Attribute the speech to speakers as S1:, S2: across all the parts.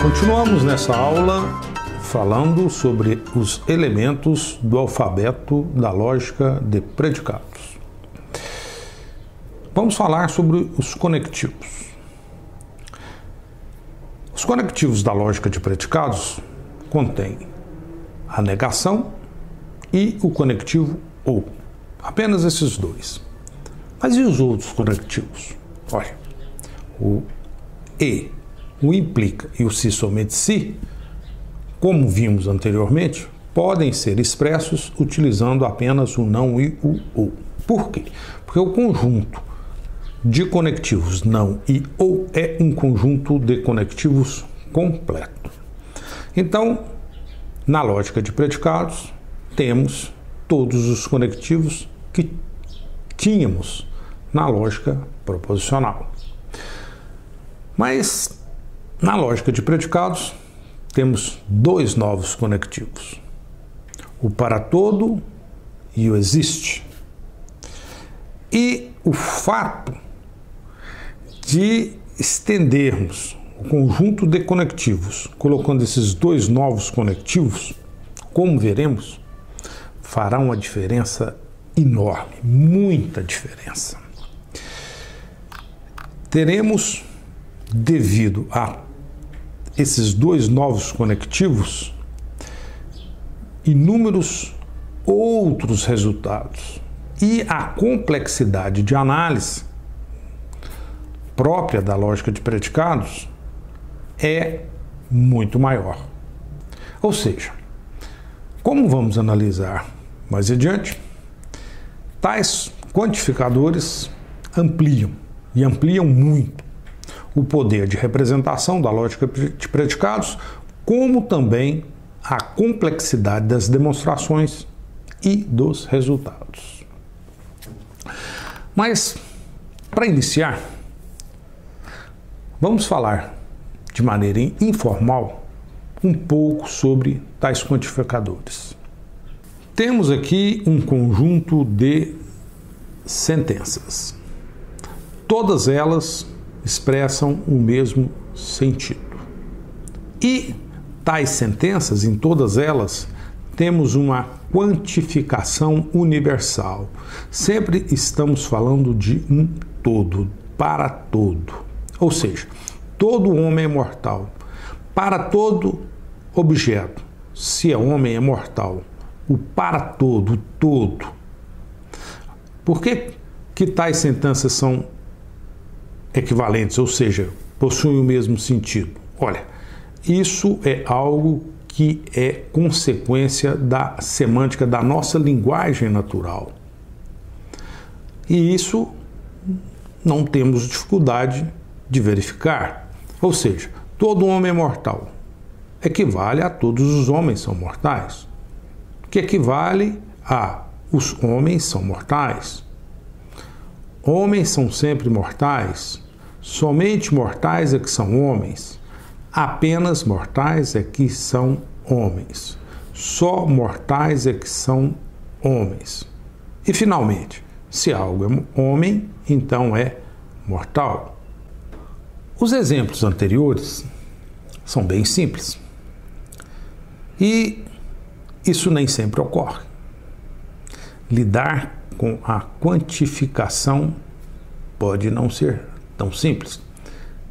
S1: Continuamos nessa aula falando sobre os elementos do alfabeto da lógica de predicados. Vamos falar sobre os conectivos. Os conectivos da lógica de predicados contêm a negação e o conectivo ou. Apenas esses dois. Mas e os outros conectivos? Olha, o e, o implica e o se somente se, como vimos anteriormente, podem ser expressos utilizando apenas o não e o ou. Por quê? Porque o conjunto de conectivos não e ou é um conjunto de conectivos completo. Então, na lógica de predicados, temos todos os conectivos que tínhamos na lógica proposicional. Mas, na lógica de predicados, temos dois novos conectivos: o para todo e o existe. E o fato de estendermos o conjunto de conectivos, colocando esses dois novos conectivos, como veremos, fará uma diferença enorme, muita diferença. Teremos, devido a esses dois novos conectivos, inúmeros outros resultados, e a complexidade de análise própria da lógica de predicados é muito maior. Ou seja, como vamos analisar mais adiante, tais quantificadores ampliam muito o poder de representação da lógica de predicados, como também a complexidade das demonstrações e dos resultados. Mas, para iniciar, vamos falar de maneira informal um pouco sobre tais quantificadores. Temos aqui um conjunto de sentenças. Todas elas expressam o mesmo sentido. E tais sentenças, em todas elas, temos uma quantificação universal. Sempre estamos falando de um todo, para todo. Ou seja, todo homem é mortal. Para todo objeto, se é homem, é mortal. O para todo, o todo. Por que tais sentenças são equivalentes, ou seja, possuem o mesmo sentido? Olha, isso é algo que é consequência da semântica da nossa linguagem natural. E isso não temos dificuldade de verificar. Ou seja, todo homem é mortal. Equivale a todos os homens são mortais. Que equivale a os homens são mortais. Homens são sempre mortais. Somente mortais é que são homens. Apenas mortais é que são homens. Só mortais é que são homens. E, finalmente, se algo é homem, então é mortal. Os exemplos anteriores são bem simples. E isso nem sempre ocorre. Lidar com a quantificação pode não ser tão simples.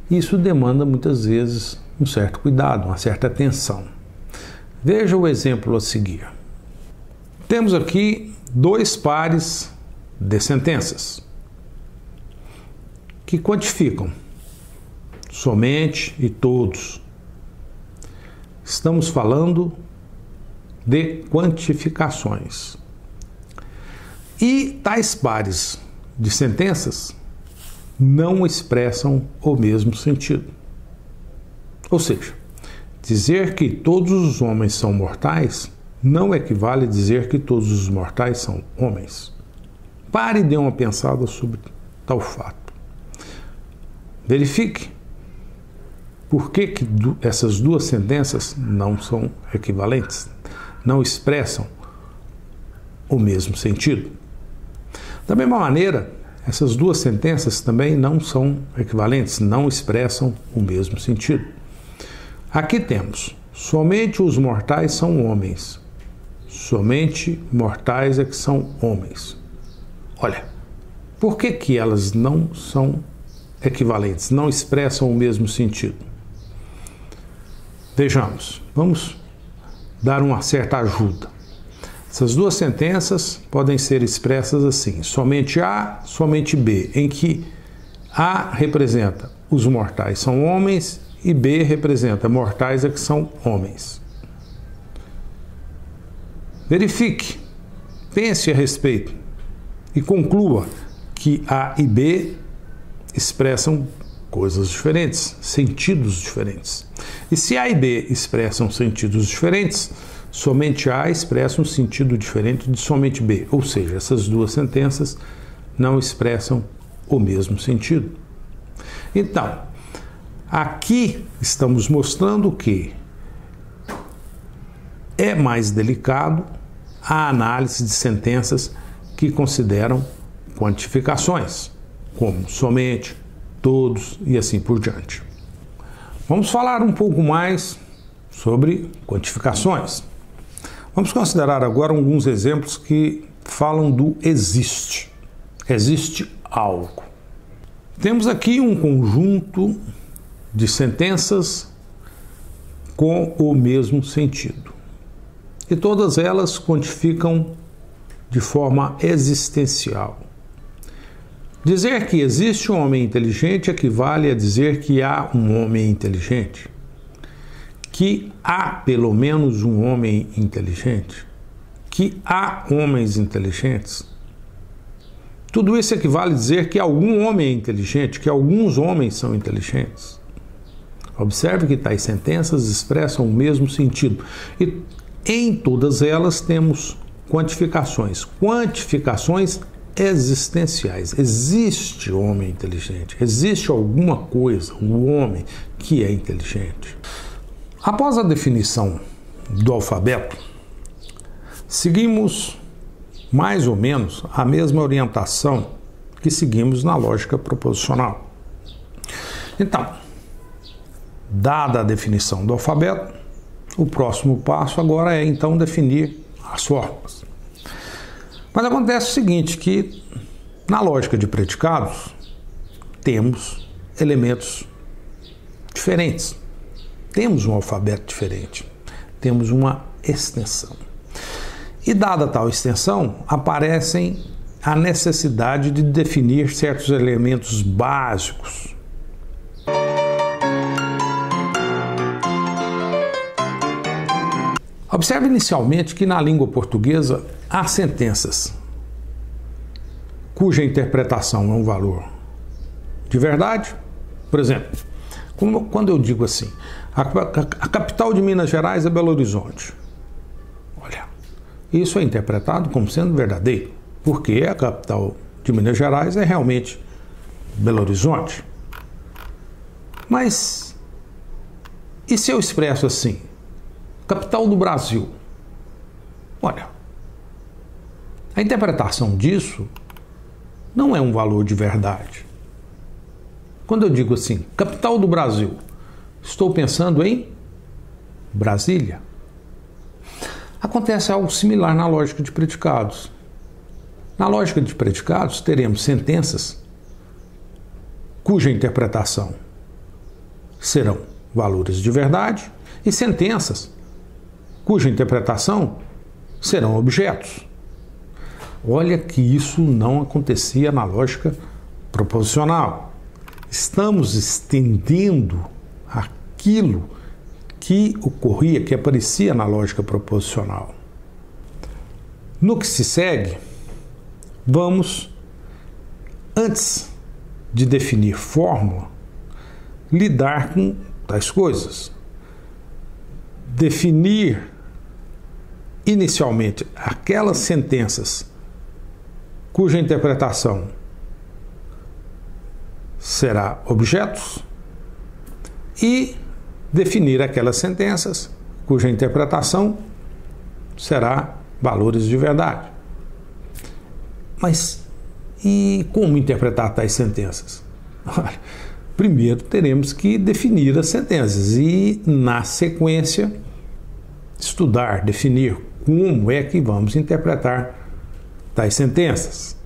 S1: Isso demanda muitas vezes um certo cuidado, uma certa atenção. Veja o exemplo a seguir. Temos aqui dois pares de sentenças que quantificam somente e todos. Estamos falando de quantificações. E tais pares de sentenças não expressam o mesmo sentido. Ou seja, dizer que todos os homens são mortais não equivale a dizer que todos os mortais são homens. Pare e dê uma pensada sobre tal fato. Verifique por que essas duas sentenças não são equivalentes, não expressam o mesmo sentido. Da mesma maneira, essas duas sentenças também não são equivalentes, não expressam o mesmo sentido. Aqui temos: somente os mortais são homens. Somente mortais é que são homens. Olha, por que elas não são equivalentes, não expressam o mesmo sentido? Vejamos, vamos dar uma certa ajuda. Essas duas sentenças podem ser expressas assim: somente A, somente B, em que A representa os mortais são homens e B representa mortais é que são homens. Verifique, pense a respeito e conclua que A e B expressam coisas diferentes, sentidos diferentes. E se A e B expressam sentidos diferentes, somente A expressa um sentido diferente de somente B, ou seja, essas duas sentenças não expressam o mesmo sentido. Então, aqui estamos mostrando que é mais delicado a análise de sentenças que consideram quantificações, como somente, todos e assim por diante. Vamos falar um pouco mais sobre quantificações. Vamos considerar agora alguns exemplos que falam do existe. Existe algo. Temos aqui um conjunto de sentenças com o mesmo sentido. E todas elas quantificam de forma existencial. Dizer que existe um homem inteligente equivale a dizer que há um homem inteligente. Que há pelo menos um homem inteligente. Que há homens inteligentes. Tudo isso equivale a dizer que algum homem é inteligente, que alguns homens são inteligentes. Observe que tais sentenças expressam o mesmo sentido. E em todas elas temos quantificações. Quantificações existenciais. Existe homem inteligente. Existe alguma coisa, um homem que é inteligente. Após a definição do alfabeto, seguimos mais ou menos a mesma orientação que seguimos na lógica proposicional. Então, dada a definição do alfabeto, o próximo passo agora é então definir as formas. Mas acontece o seguinte, que na lógica de predicados temos elementos diferentes. Temos um alfabeto diferente, temos uma extensão. E dada tal extensão, aparecem a necessidade de definir certos elementos básicos. Observe inicialmente que na língua portuguesa há sentenças cuja interpretação é um valor de verdade. Por exemplo, quando eu digo assim, a capital de Minas Gerais é Belo Horizonte. Olha, isso é interpretado como sendo verdadeiro, porque a capital de Minas Gerais é realmente Belo Horizonte. Mas, e se eu expresso assim, capital do Brasil? Olha, a interpretação disso não é um valor de verdade. Quando eu digo assim, capital do Brasil, estou pensando em Brasília. Acontece algo similar na lógica de predicados. Na lógica de predicados, teremos sentenças cuja interpretação serão valores de verdade e sentenças cuja interpretação serão objetos. Olha que isso não acontecia na lógica proposicional. Estamos estendendo aquilo que ocorria, que aparecia na lógica proposicional. No que se segue, vamos, antes de definir fórmula, lidar com tais coisas. Definir inicialmente aquelas sentenças cuja interpretação será objetos e definir aquelas sentenças cuja interpretação será valores de verdade. Mas e como interpretar tais sentenças? primeiro teremos que definir as sentenças e, na sequência, estudar, definir como é que vamos interpretar tais sentenças.